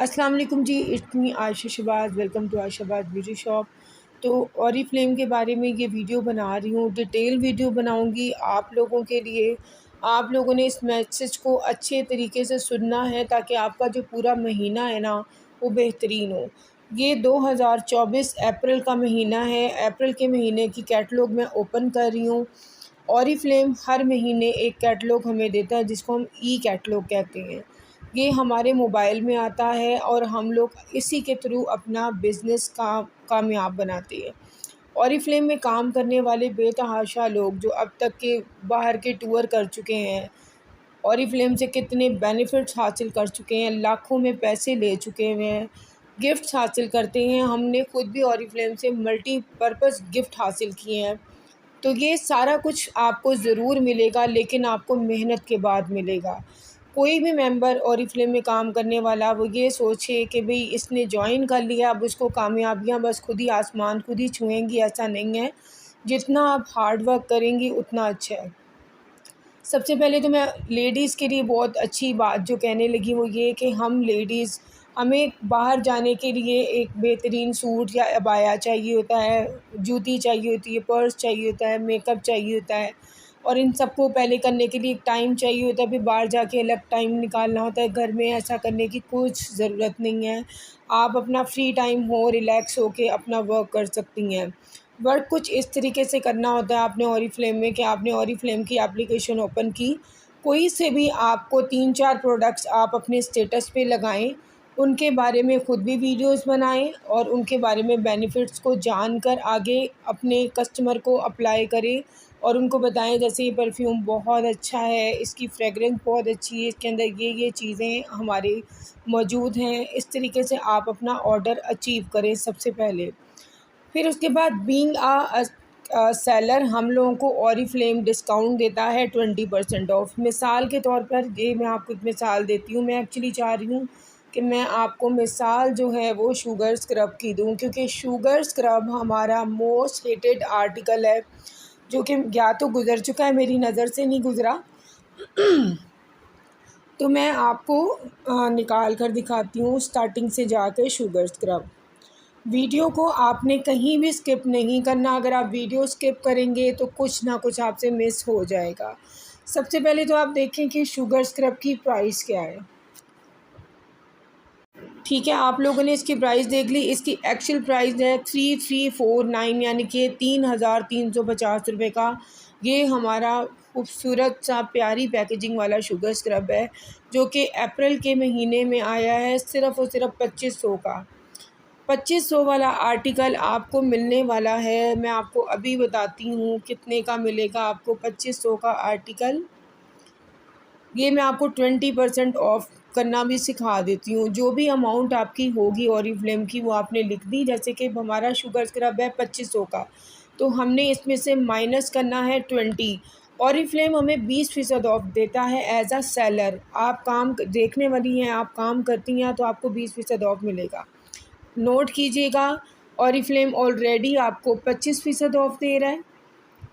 अस्सलाम वालेकुम जी, it's me Ayesha Shahbaz. Welcome to Ayesha Shahbaz beauty shop. तो ऑरिफ्लेम के बारे में ये वीडियो बना रही हूँ, डिटेल वीडियो बनाऊँगी आप लोगों के लिए। आप लोगों ने इस मैसेज को अच्छे तरीके से सुनना है ताकि आपका जो पूरा महीना है ना वो बेहतरीन हो। ये 2024 अप्रैल का महीना है। अप्रैल के महीने की कैटलॉग मैं ओपन कर रही हूँ। ऑरिफ्लेम हर महीने एक कैटलॉग हमें देता है जिसको हम ई कैटलॉग कहते हैं। ये हमारे मोबाइल में आता है और हम लोग इसी के थ्रू अपना बिज़नेस कामयाब बनाते हैं। ऑरिफ्लेम में काम करने वाले बेतहाशा लोग जो अब तक के बाहर के टूर कर चुके हैं, ऑरिफ्लेम से कितने बेनिफिट्स हासिल कर चुके हैं, लाखों में पैसे ले चुके हुए हैं, गिफ्ट्स हासिल करते हैं। हमने खुद भी ऑरिफ्लेम से मल्टीपर्पज़ गिफ्ट हासिल किए हैं। तो ये सारा कुछ आपको ज़रूर मिलेगा, लेकिन आपको मेहनत के बाद मिलेगा। कोई भी मेंबर ऑरिफ्लेम में काम करने वाला वो ये सोचे कि भई इसने जॉइन कर लिया, अब उसको कामयाबियाँ बस खुद ही आसमान खुद ही छुएंगी, ऐसा नहीं है। जितना आप हार्ड वर्क करेंगी उतना अच्छा है। सबसे पहले तो मैं लेडीज़ के लिए बहुत अच्छी बात जो कहने लगी वो ये कि हमें बाहर जाने के लिए एक बेहतरीन सूट या अबाया चाहिए होता है, जूती चाहिए होती है, पर्स चाहिए होता है, मेकअप चाहिए होता है, और इन सबको पहले करने के लिए एक टाइम चाहिए होता है। फिर बाहर जाके अलग टाइम निकालना होता है। घर में ऐसा करने की कुछ ज़रूरत नहीं है। आप अपना फ्री टाइम हो, रिलैक्स होके अपना वर्क कर सकती हैं। वर्क कुछ इस तरीके से करना होता है आपने ऑरिफ्लेम में कि आपने ऑरिफ्लेम की एप्लीकेशन ओपन की, कोई से भी आपको 3-4 प्रोडक्ट्स आप अपने स्टेटस पे लगाएं, उनके बारे में ख़ुद भी वीडियोस बनाएं और उनके बारे में बेनिफिट्स को जानकर आगे अपने कस्टमर को अप्लाई करें और उनको बताएं जैसे ये परफ्यूम बहुत अच्छा है, इसकी फ्रेगरेंस बहुत अच्छी है, इसके अंदर ये चीज़ें हमारे मौजूद हैं। इस तरीके से आप अपना ऑर्डर अचीव करें सबसे पहले। फिर उसके बाद बीइंग सेलर हम लोगों को ऑरिफ्लेम डिस्काउंट देता है 20% ऑफ। मिसाल के तौर पर ये मैं आपको एक मिसाल देती हूँ। मैं एक्चुअली चाह रही हूँ कि मैं आपको मिसाल जो है वो शुगर स्क्रब की दूँ, क्योंकि शुगर स्क्रब हमारा मोस्ट हेटेड आर्टिकल है जो कि या तो गुज़र चुका है, मेरी नज़र से नहीं गुज़रा। तो मैं आपको निकाल कर दिखाती हूँ स्टार्टिंग से जाकर शुगर स्क्रब। वीडियो को आपने कहीं भी स्किप नहीं करना। अगर आप वीडियो स्किप करेंगे तो कुछ ना कुछ आपसे मिस हो जाएगा। सबसे पहले तो आप देखें कि शुगर स्क्रब की प्राइस क्या है। ठीक है, आप लोगों ने इसकी प्राइस देख ली। इसकी एक्चुअल प्राइस है 3349, यानी कि 3350 रुपये का। ये हमारा खूबसूरत सा प्यारी पैकेजिंग वाला शुगर स्क्रब है जो कि अप्रैल के महीने में आया है सिर्फ़ और सिर्फ 2500 का। 2500 वाला आर्टिकल आपको मिलने वाला है। मैं आपको अभी बताती हूँ कितने का मिलेगा आपको 2500 का आर्टिकल। ये मैं आपको 20% ऑफ करना भी सिखा देती हूँ। जो भी अमाउंट आपकी होगी ऑरिफ्लेम की वो आपने लिख दी। जैसे कि हमारा शुगर स्क्रब है 2500 का, तो हमने इसमें से माइनस करना है 20। ऑरिफ्लेम हमें 20% ऑफ देता है एज अ सेलर। आप काम देखने वाली हैं, आप काम करती हैं तो आपको 20% ऑफ मिलेगा। नोट कीजिएगा, ऑरिफ्लेम ऑलरेडी आपको 25% ऑफ दे रहा है,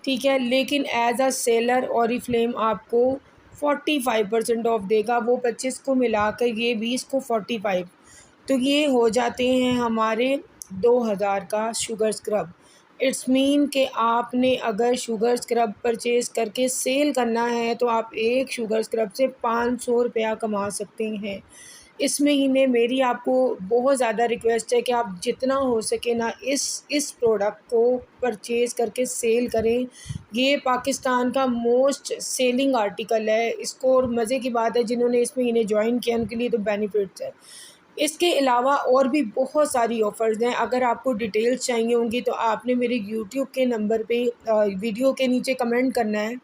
ठीक है, लेकिन एज अ सेलर ऑरिफ्लेम आपको 45% ऑफ देगा। वो 25 को मिलाकर ये 20 को 45, तो ये हो जाते हैं हमारे 2000 का शुगर स्क्रब। इट्स मीन कि आपने अगर शुगर स्क्रब परचेज़ करके सेल करना है तो आप एक शुगर स्क्रब से 500 रुपया कमा सकते हैं। इस महीने मेरी आपको बहुत ज़्यादा रिक्वेस्ट है कि आप जितना हो सके ना इस प्रोडक्ट को परचेज़ करके सेल करें। ये पाकिस्तान का मोस्ट सेलिंग आर्टिकल है। इसको, और मज़े की बात है जिन्होंने इस महीने जॉइन किया उनके लिए तो बेनिफिट्स है। इसके अलावा और भी बहुत सारी ऑफ़र्स हैं। अगर आपको डिटेल्स चाहिए होंगी तो आपने मेरे यूट्यूब के नंबर पे वीडियो के नीचे कमेंट करना है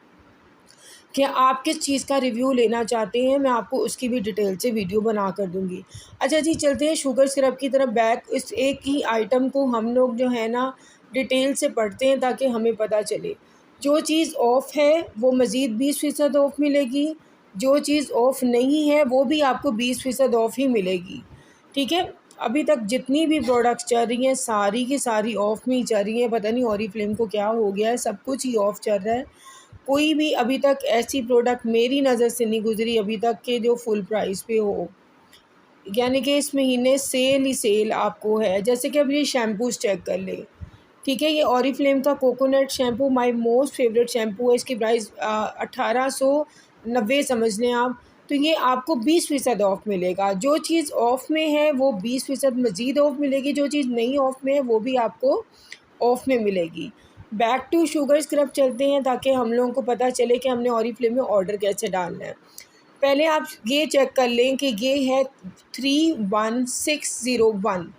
कि आप किस चीज़ का रिव्यू लेना चाहते हैं, मैं आपको उसकी भी डिटेल से वीडियो बना कर दूँगी। अच्छा जी, चलते हैं शुगर सिरप की तरफ बैक। इस एक ही आइटम को हम लोग जो है ना डिटेल से पढ़ते हैं ताकि हमें पता चले। जो चीज़ ऑफ़ है वो मज़ीद 20% ऑफ़ मिलेगी, जो चीज़ ऑफ़ नहीं है वो भी आपको 20% ऑफ़ ही मिलेगी, ठीक है। अभी तक जितनी भी प्रोडक्ट्स चल रही हैं सारी की सारी ऑफ़ में ही चल रही हैं। पता नहीं ऑरिफ्लेम को क्या हो गया है, सब कुछ ही ऑफ़ चल रहा है। कोई भी अभी तक ऐसी प्रोडक्ट मेरी नज़र से नहीं गुज़री अभी तक के जो फुल प्राइस पे हो। यानी कि इस महीने सेल ही सेल आपको है। जैसे कि अब ये शैम्पूज़ चेक कर लें, ठीक है। ये ऑरिफ्लेम का coconut shampoo my most favourite shampoo है। इसकी प्राइस 1890 समझ लें आप। तो ये आपको 20% ऑफ़ मिलेगा। जो चीज़ ऑफ़ में है वो 20% मज़ीद ऑफ़ मिलेगी, जो चीज़ नहीं ऑफ़ में है वो भी आपको ऑफ़ में मिलेगी। बैक टू शुगर स्क्रब चलते हैं ताकि हम लोगों को पता चले कि हमने ऑरिफ्लेम में ऑर्डर कैसे डालना है। पहले आप ये चेक कर लें कि ये है 31601।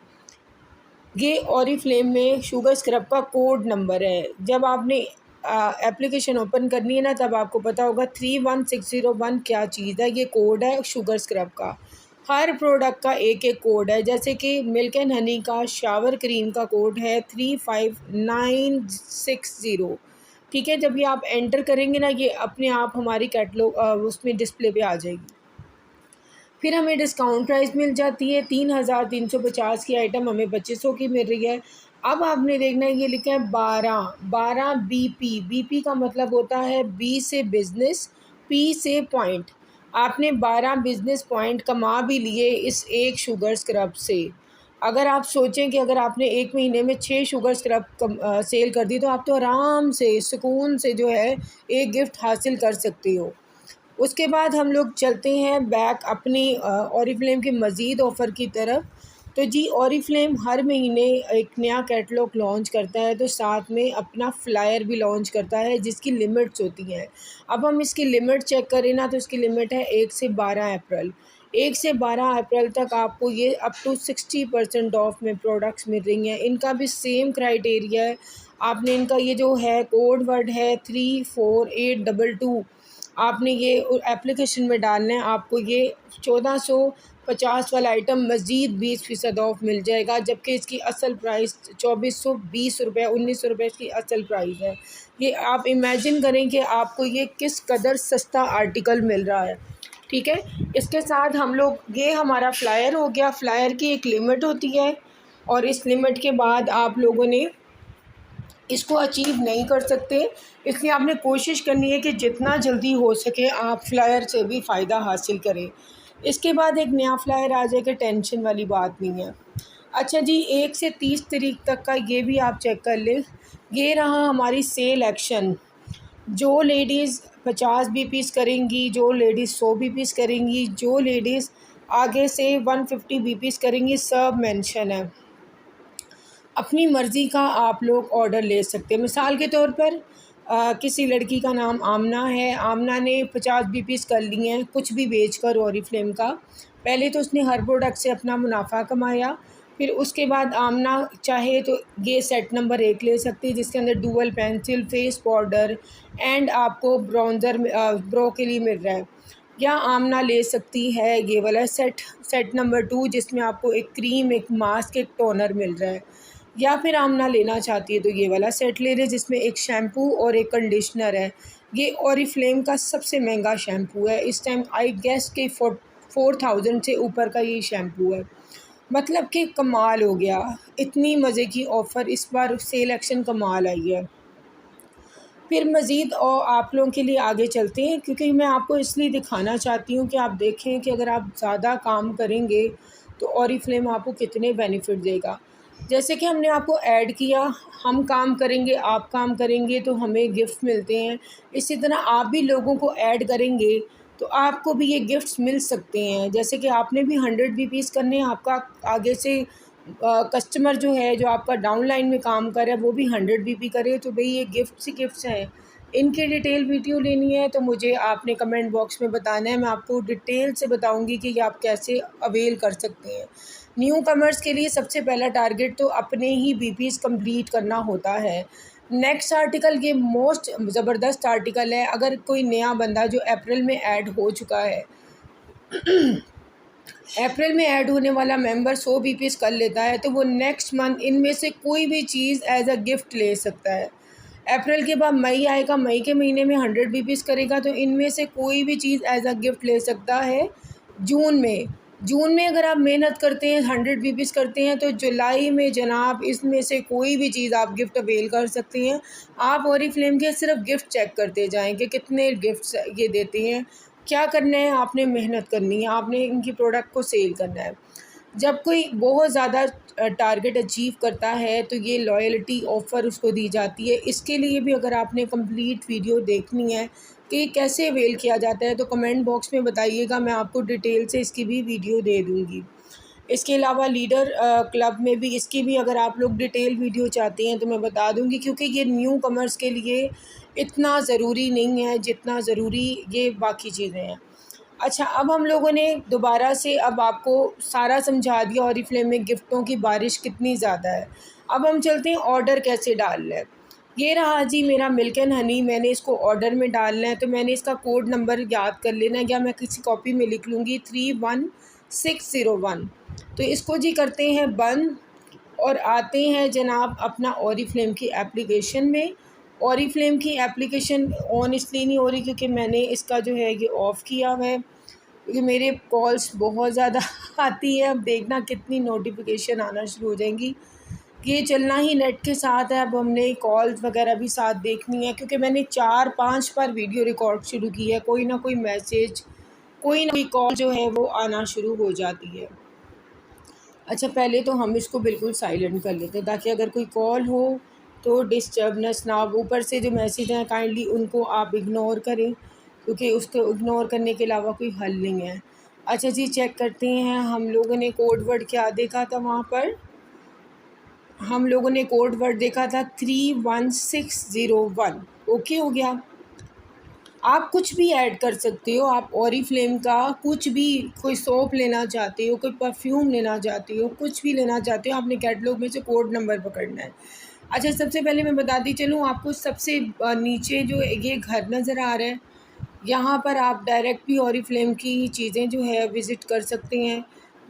ये ऑरिफ्लेम में शुगर स्क्रब का कोड नंबर है। जब आपने एप्लीकेशन ओपन करनी है ना, तब आपको पता होगा 31601 क्या चीज़ है। ये कोड है शुगर स्क्रब का। हर प्रोडक्ट का एक एक कोड है। जैसे कि मिल्क एंड हनी का शावर क्रीम का कोड है 35960, ठीक है। जब ये आप एंटर करेंगे ना, ये अपने आप हमारी कैटलॉग उसमें डिस्प्ले पे आ जाएगी। फिर हमें डिस्काउंट प्राइस मिल जाती है। 3350 की आइटम हमें 2500 की मिल रही है। अब आपने देखना है, ये लिखा है 12 BP। BP का मतलब होता है बी से बिज़नेस, पी से पॉइंट। आपने 12 बिज़नेस पॉइंट कमा भी लिए इस एक शुगर स्क्रब से। अगर आप सोचें कि अगर आपने एक महीने में 6 शुगर स्क्रब सेल कर दी, तो आप तो आराम से सुकून से जो है एक गिफ्ट हासिल कर सकते हो। उसके बाद हम लोग चलते हैं बैक अपनी ऑरिफ्लेम के मज़ीद ऑफ़र की तरफ। तो जी, ऑरिफ्लेम हर महीने एक नया कैटलॉग लॉन्च करता है, तो साथ में अपना फ्लायर भी लॉन्च करता है जिसकी लिमिट्स होती हैं। अब हम इसकी लिमिट चेक करें ना, तो इसकी लिमिट है 1 से 12 अप्रैल। 1 से 12 अप्रैल तक आपको ये अप टू 60% ऑफ में प्रोडक्ट्स मिल रही हैं। इनका भी सेम क्राइटेरिया है। आपने इनका ये जो है कोड वर्ड है 34822, आपने ये एप्लीकेशन में डालना है। आपको ये 1450 वाला आइटम मज़ीद 20% ऑफ मिल जाएगा, जबकि इसकी असल प्राइस 2420 रुपये, 1900 रुपये इसकी असल प्राइस है। ये आप इमेजिन करें कि आपको ये किस कदर सस्ता आर्टिकल मिल रहा है, ठीक है। इसके साथ हम लोग, ये हमारा फ्लायर हो गया। फ्लायर की एक लिमिट होती है और इस लिमिट के बाद आप लोगों ने इसको अचीव नहीं कर सकते। इसलिए आपने कोशिश करनी है कि जितना जल्दी हो सके आप फ्लायर से भी फ़ायदा हासिल करें। इसके बाद एक नया फ्लायर आ जाएगा, टेंशन वाली बात नहीं है। अच्छा जी, 1 से 30 तारीख तक का ये भी आप चेक कर लें। ये रहा हमारी सेल एक्शन। जो लेडीज़ 50 बीपीस करेंगी, जो लेडीज़ 100 बीपीस करेंगी, जो लेडीज़ आगे से 150 बीपीस करेंगी, सब मेंशन है। अपनी मर्ज़ी का आप लोग ऑर्डर ले सकते हैं। मिसाल के तौर पर किसी लड़की का नाम आमना है। आमना ने 50 बीपीस कर लिए हैं कुछ भी बेचकर ऑरिफ्लेम का। पहले तो उसने हर प्रोडक्ट से अपना मुनाफा कमाया। फिर उसके बाद आमना चाहे तो ये सेट नंबर 1 ले सकती है, जिसके अंदर dual pencil, face powder and आपको ब्राउज़र ब्रो के लिए मिल रहा है। या आमना ले सकती है ये वाला सेट नंबर 2, जिसमें आपको एक क्रीम, एक मास्क, एक टोनर मिल रहा है। या फिर आमना लेना चाहती है तो ये वाला सेट ले लें, जिसमें एक शैम्पू और एक कंडीशनर है। ये ऑरिफ्लेम का सबसे महंगा शैम्पू है इस टाइम। आई गेस कि 4000 से ऊपर का ये शैम्पू है। मतलब कि कमाल हो गया। इतनी मज़े की ऑफ़र इस बार सेल एक्शन कमाल आई है। फिर मज़ीद और आप लोगों के लिए आगे चलते हैं, क्योंकि मैं आपको इसलिए दिखाना चाहती हूँ कि आप देखें कि अगर आप ज़्यादा काम करेंगे तो ऑरिफ्लेम आपको कितने बेनिफिट देगा। जैसे कि हमने आपको ऐड किया, हम काम करेंगे, आप काम करेंगे तो हमें गिफ्ट मिलते हैं। इसी तरह आप भी लोगों को ऐड करेंगे तो आपको भी ये गिफ्ट्स मिल सकते हैं। जैसे कि आपने भी 100 बीपीस करने हैं, आपका आगे से कस्टमर जो है, जो आपका डाउन लाइन में काम कर रहा है, वो भी 100 बीपी करे, तो भाई ये गिफ्ट्स ही गिफ्ट्स हैं। इनकी डिटेल वीडियो लेनी है तो मुझे आपने कमेंट बॉक्स में बताना है। मैं आपको डिटेल से बताऊंगी कि ये आप कैसे अवेल कर सकते हैं। न्यू कमर्स के लिए सबसे पहला टारगेट तो अपने ही बीपीस कंप्लीट करना होता है। नेक्स्ट आर्टिकल ये मोस्ट ज़बरदस्त आर्टिकल है। अगर कोई नया बंदा जो अप्रैल में ऐड हो चुका है, अप्रैल में ऐड होने वाला मेंबर 100 बीपीस कर लेता है, तो वो नेक्स्ट मंथ इनमें से कोई भी चीज़ एज अ गिफ्ट ले सकता है। अप्रैल के बाद मई आएगा, मई के महीने में 100 बीपीस करेगा तो इनमें से कोई भी चीज़ एज अ गिफ्ट ले सकता है। जून में अगर आप मेहनत करते हैं, 100 बीपीस करते हैं, तो जुलाई में जनाब इसमें से कोई भी चीज़ आप गिफ्ट अवेल कर सकते हैं। आप ऑरिफ्लेम के सिर्फ गिफ्ट चेक करते जाएँ कि कितने गिफ्ट्स ये देते हैं। क्या करना है, आपने मेहनत करनी है, आपने इनकी प्रोडक्ट को सेल करना है। जब कोई बहुत ज़्यादा टारगेट अचीव करता है तो ये लॉयल्टी ऑफ़र उसको दी जाती है। इसके लिए भी अगर आपने कंप्लीट वीडियो देखनी है कि कैसे अवेल किया जाता है तो कमेंट बॉक्स में बताइएगा, मैं आपको डिटेल से इसकी भी वीडियो दे दूँगी। इसके अलावा लीडर क्लब में भी इसकी भी अगर आप लोग डिटेल वीडियो चाहते हैं तो मैं बता दूँगी, क्योंकि ये न्यू कमर्स के लिए इतना ज़रूरी नहीं है जितना ज़रूरी ये बाकी चीज़ें हैं। अच्छा, अब हम लोगों ने दोबारा से अब आपको सारा समझा दिया ऑरिफ्लेम में गिफ्टों की बारिश कितनी ज़्यादा है। अब हम चलते हैं ऑर्डर कैसे डालना है। ये रहा जी मेरा मिल्क एंड हनी, मैंने इसको ऑर्डर में डालना है तो मैंने इसका कोड नंबर याद कर लेना है, या मैं किसी कॉपी में लिख लूँगी 31601। तो इसको जी करते हैं बंद और आते हैं जनाब अपना ऑरिफ्लेम की एप्लीकेशन में। ऑरिफ्लेम की एप्लीकेशन ऑन इसलिए नहीं हो रही क्योंकि मैंने इसका जो है ये ऑफ़ किया हुआ है, क्योंकि मेरे कॉल्स बहुत ज़्यादा आती है। अब देखना कितनी नोटिफिकेशन आना शुरू हो जाएंगी। ये चलना ही नेट के साथ है। अब हमने कॉल्स वगैरह भी साथ देखनी है, क्योंकि मैंने 4-5 बार वीडियो रिकॉर्ड शुरू की है, कोई ना कोई मैसेज, कोई ना कोई कॉल जो है वो आना शुरू हो जाती है। अच्छा, पहले तो हम इसको बिल्कुल साइलेंट कर लेते हैं ताकि अगर कोई कॉल हो तो डिस्टर्बनेस ना हो। ऊपर से जो मैसेज हैं काइंडली उनको आप इग्नोर करें, क्योंकि उसको इग्नोर करने के अलावा कोई हल नहीं है। अच्छा जी, चेक करते हैं हम लोगों ने कोड वर्ड क्या देखा था वहाँ पर। हम लोगों ने कोड वर्ड देखा था 31601। ओके हो गया। आप कुछ भी ऐड कर सकते हो, आप ऑरिफ्लेम का कुछ भी, कोई सोप लेना चाहते हो, कोई परफ्यूम लेना चाहते हो, कुछ भी लेना चाहते हो, आपने कैटलॉग में से कोड नंबर पकड़ना है। अच्छा, सबसे पहले मैं बताती चलूँ आपको, सबसे नीचे जो ये घर नज़र आ रहा है, यहाँ पर आप डायरेक्ट भी ऑरिफ्लेम की चीज़ें जो है विज़िट कर सकते हैं।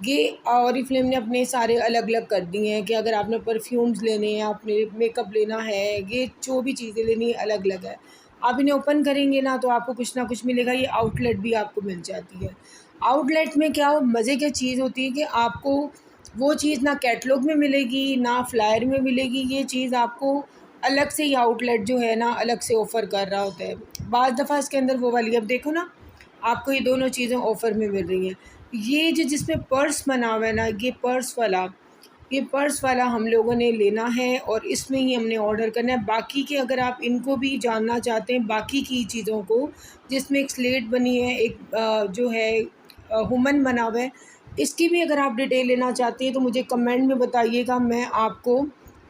ये ऑरिफ्लेम ने अपने सारे अलग अलग कर दिए हैं कि अगर आपने परफ्यूम्स लेने हैं, आपने मेकअप लेना है, ये जो भी चीज़ें लेनी है अलग अलग है। आप इन्हें ओपन करेंगे ना तो आपको कुछ ना कुछ मिलेगा। ये आउटलेट भी आपको मिल जाती है। आउटलेट में क्या मज़े की चीज़ होती है कि आपको वो चीज़ ना कैटलॉग में मिलेगी ना फ्लायर में मिलेगी। ये चीज़ आपको अलग से ही आउटलेट जो है ना अलग से ऑफ़र कर रहा होता है। बाज़ दफ़ा इसके अंदर वो वाली, अब देखो ना, आपको ये दोनों चीज़ें ऑफ़र में मिल रही हैं। ये जो जिसमें पर्स बना हुआ है ना, ये पर्स वाला हम लोगों ने लेना है और इसमें ही हमने ऑर्डर करना है। बाकी के अगर आप इनको भी जानना चाहते हैं बाकी की चीज़ों को, जिसमें एक स्लेट बनी है, एक जो है हुमन बना हुआ है, इसकी भी अगर आप डिटेल लेना चाहते हैं तो मुझे कमेंट में बताइएगा, मैं आपको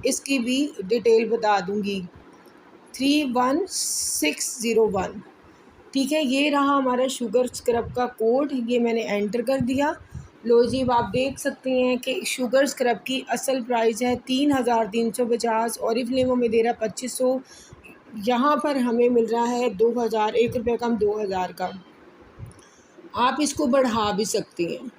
इसकी भी डिटेल बता दूँगी। 31601। ठीक है, ये रहा हमारा शुगर स्क्रब का कोड, ये मैंने एंटर कर दिया। लो जी, अब आप देख सकते हैं कि शुगर स्क्रब की असल प्राइस है 3350, ऑरिफ्लेम हमें दे रहा है 2500। यहाँ पर हमें मिल रहा है 2000, 1 रुपये कम 2000 का। आप इसको बढ़ा भी सकते हैं।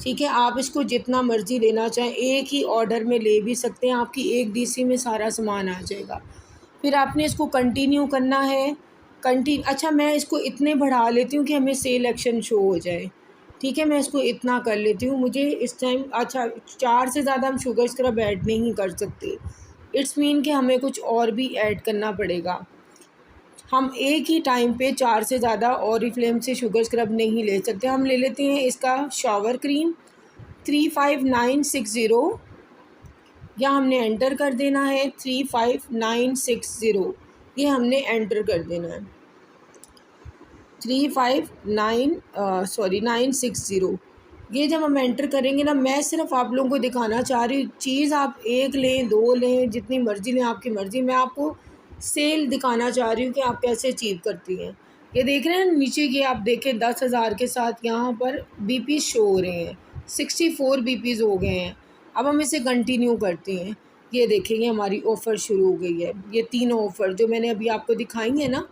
ठीक है, आप इसको जितना मर्ज़ी लेना चाहें, एक ही ऑर्डर में ले भी सकते हैं, आपकी एक डीसी में सारा सामान आ जाएगा। फिर आपने इसको कंटिन्यू करना है। अच्छा, मैं इसको इतने बढ़ा लेती हूँ कि हमें सेल एक्शन शो हो जाए। ठीक है, मैं इसको इतना कर लेती हूँ, मुझे इस टाइम अच्छा 4 से ज़्यादा हम शुगर स्क्रब ऐड नहीं कर सकते। इट्स मीन कि हमें कुछ और भी ऐड करना पड़ेगा। हम एक ही टाइम पे 4 से ज़्यादा ऑरिफ्लेम से शुगर स्क्रब नहीं ले सकते। हम ले लेते हैं इसका शावर क्रीम 35960, या हमने एंटर कर देना है 35960। ये हमने एंटर कर देना है 960। ये जब हम एंटर करेंगे ना, मैं सिर्फ आप लोगों को दिखाना चाह रही हूँ चीज़, आप एक लें, दो लें, जितनी मर्ज़ी लें, आपकी मर्ज़ी। मैं आपको सेल दिखाना चाह रही हूँ कि आप कैसे अचीव करती हैं। ये देख रहे हैं नीचे, ये आप देखें 10,000 के साथ यहाँ पर बीपी शो हो रहे हैं, 64 बीपीज़ हो गए हैं। अब हम इसे कंटिन्यू करते हैं। ये देखें, ये हमारी ऑफ़र शुरू हो गई है। ये तीनों ऑफ़र जो मैंने अभी आपको दिखाई है ना,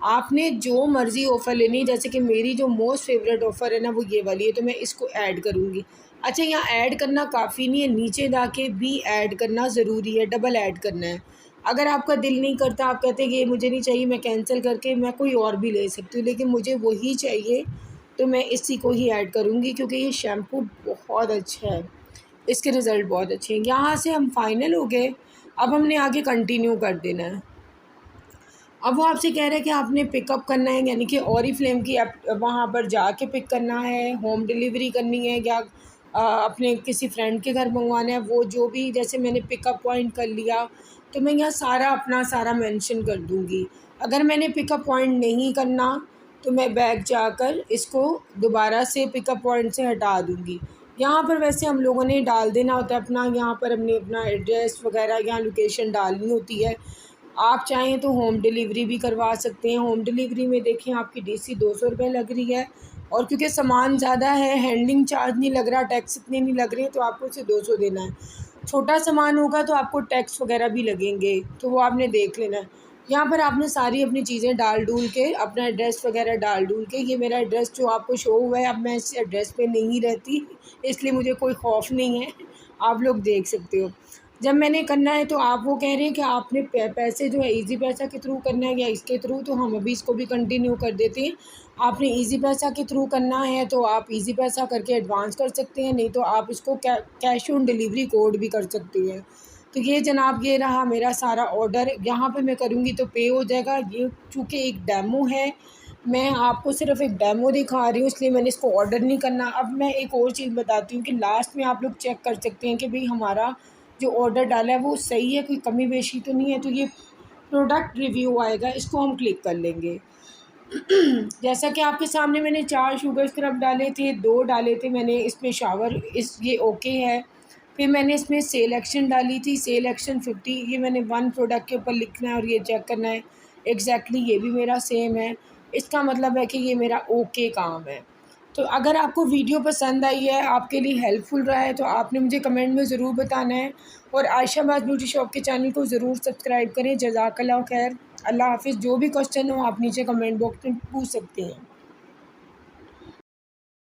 आपने जो मर्ज़ी ऑफ़र लेनी, जैसे कि मेरी जो मोस्ट फेवरेट ऑफ़र है ना वो ये वाली है, तो मैं इसको ऐड करूँगी। अच्छा, यहाँ ऐड करना काफ़ी नहीं है, नीचे जाके भी ऐड करना ज़रूरी है, डबल ऐड करना है। अगर आपका दिल नहीं करता, आप कहते हैं कि ये मुझे नहीं चाहिए, मैं कैंसिल करके मैं कोई और भी ले सकती हूँ, लेकिन मुझे वही चाहिए तो मैं इसी को ही ऐड करूँगी, क्योंकि ये शैम्पू बहुत अच्छा है, इसके रिज़ल्ट बहुत अच्छे हैं। यहाँ से हम फाइनल हो गए। अब हमने आगे कंटिन्यू कर देना है। अब वो आपसे कह रहा है कि आपने पिकअप करना है, यानी कि ऑरिफ्लेम की आप वहाँ पर जाके पिक करना है, होम डिलीवरी करनी है, या अपने किसी फ्रेंड के घर मंगवाना है। वो जो भी, जैसे मैंने पिकअप पॉइंट कर लिया तो मैं यहाँ सारा अपना सारा मेंशन कर दूँगी। अगर मैंने पिकअप पॉइंट नहीं करना तो मैं बैक जाकर इसको दोबारा से पिकअप पॉइंट से हटा दूँगी। यहाँ पर वैसे हम लोगों ने डाल देना होता है अपना, यहाँ पर हमने अपना एड्रेस वगैरह, यहाँ लोकेशन डालनी होती है। आप चाहें तो होम डिलीवरी भी करवा सकते हैं। होम डिलीवरी में देखें आपकी डीसी 200 रुपये लग रही है, और क्योंकि सामान ज़्यादा है, हैंडलिंग चार्ज नहीं लग रहा, टैक्स इतने नहीं लग रहे, तो आपको उसे 200 देना है। छोटा सामान होगा तो आपको टैक्स वगैरह भी लगेंगे, तो वो आपने देख लेना है। यहाँ पर आपने सारी अपनी चीज़ें डाल डूल के, अपना एड्रेस वगैरह डाल डूल के, ये मेरा एड्रेस जो आपको शो हुआ है, अब मैं इस एड्रेस पे नहीं रहती, इसलिए मुझे कोई खौफ नहीं है, आप लोग देख सकते हो। जब मैंने करना है तो आप वो कह रहे हैं कि आपने पैसे जो है ईज़ी पैसा के थ्रू करना है या इसके थ्रू, तो हम अभी इसको भी कंटिन्यू कर देते हैं। आपने ईज़ी पैसा के थ्रू करना है तो आप ईज़ी पैसा करके एडवांस कर सकते हैं, नहीं तो आप इसको कैश ऑन डिलीवरी कोड भी कर सकते हैं। तो ये जनाब, ये रहा मेरा सारा ऑर्डर। यहाँ पे मैं करूँगी तो पे हो जाएगा। ये चूँकि एक डेमो है, मैं आपको सिर्फ एक डेमो दिखा रही हूँ, इसलिए मैंने इसको ऑर्डर नहीं करना। अब मैं एक और चीज़ बताती हूँ कि लास्ट में आप लोग चेक कर सकते हैं कि भाई हमारा जो ऑर्डर डाला है वो सही है, कोई कमी बेशी तो नहीं है। तो ये प्रोडक्ट रिव्यू आएगा, इसको हम क्लिक कर लेंगे। जैसा कि आपके सामने मैंने 4 शुगर स्क्रब डाले थे, 2 डाले थे मैंने इसमें शावर, ये ओके है। फिर मैंने इसमें सेल एक्शन डाली थी, सेल एक्शन 50, ये मैंने 1 प्रोडक्ट के ऊपर लिखना है और ये चेक करना है। एग्जैक्टली ये भी मेरा सेम है, इसका मतलब है कि ये मेरा ओके काम है। तो अगर आपको वीडियो पसंद आई है, आपके लिए हेल्पफुल रहा है, तो आपने मुझे कमेंट में ज़रूर बताना है, और आयशाबाद ब्यूटी शॉप के चैनल को ज़रूर सब्सक्राइब करें। जज़ाकल्लाह खैर, अल्लाह हाफ़िज़। जो भी क्वेश्चन हो आप नीचे कमेंट बॉक्स में पूछ सकते हैं।